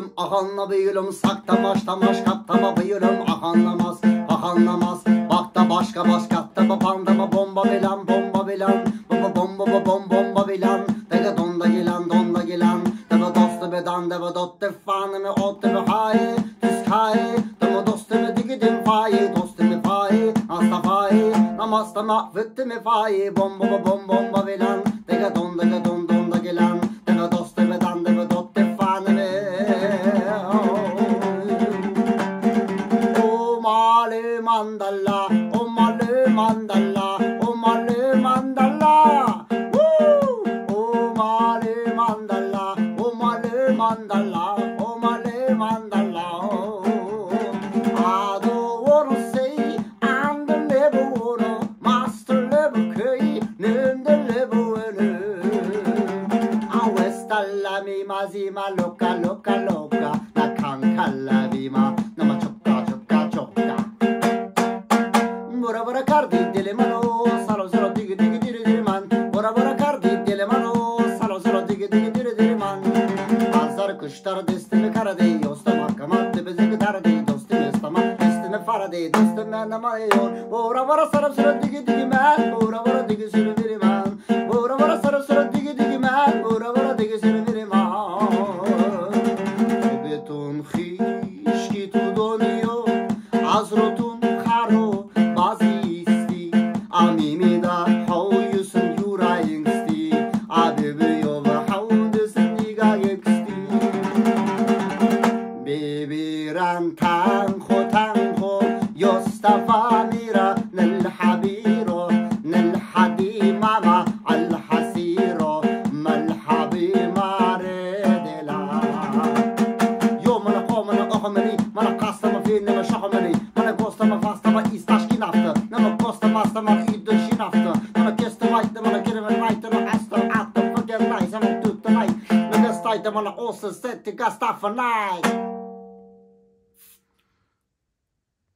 bıyılım, ahanla bıyılım, sakta başta maşkatta bıyılım, ahanlamaz, ahanlamaz. Bakta başka başkatta babanda mı bomba bilen, bomba bilen, baba bomba bomba bilen, dege donda gelen, deva dostu bedan, deva dotte fanı otte ve haye, tüskaye, deva dostu me digidim faye, dostu me faye, hasta faye, namasta mahvetti me faye, bomba bilen, dege donda gelen, deva dostu bedan, deva dotte fanı me. O male mandala, o male mandala, o male mandala. O male mandala, o male mandala, o male mandala. I don't wanna say I'm the level one, master level K, name the level one. I west alla mi mazima loca, na kankalla vima, na ma chokka. Bora bora kardi dile mano, salo digi diri man. Bora bora kardi dile mano, salo digi diri man. Azar kuşlar destini karade, dostum akamatte bizi gitarde, dostum istama, destini farade, dostum ben amayor. Bora bora salo digi man, bora bora digi diri man. Bora bora salo digi man, bora bora digi diri man. Beton khishki tu doniyo, azrotun kharo. Amimi da hawyusun yurayingsti, abibi yova hawdusun digayeksti. Bibiran tanho, yostafa mira nel habiro, nel hadi mama al hasiro, mal habi maredela. Yo mana komana ohamani, mana kastama finne ma shahamani, mana kostama fastama istashkin after. Master man hydden sin after. Man har gäst och right, man har given right, man har astor after. Forget lies, man har tut the night. Men den stajten man har också sett till gasta för night.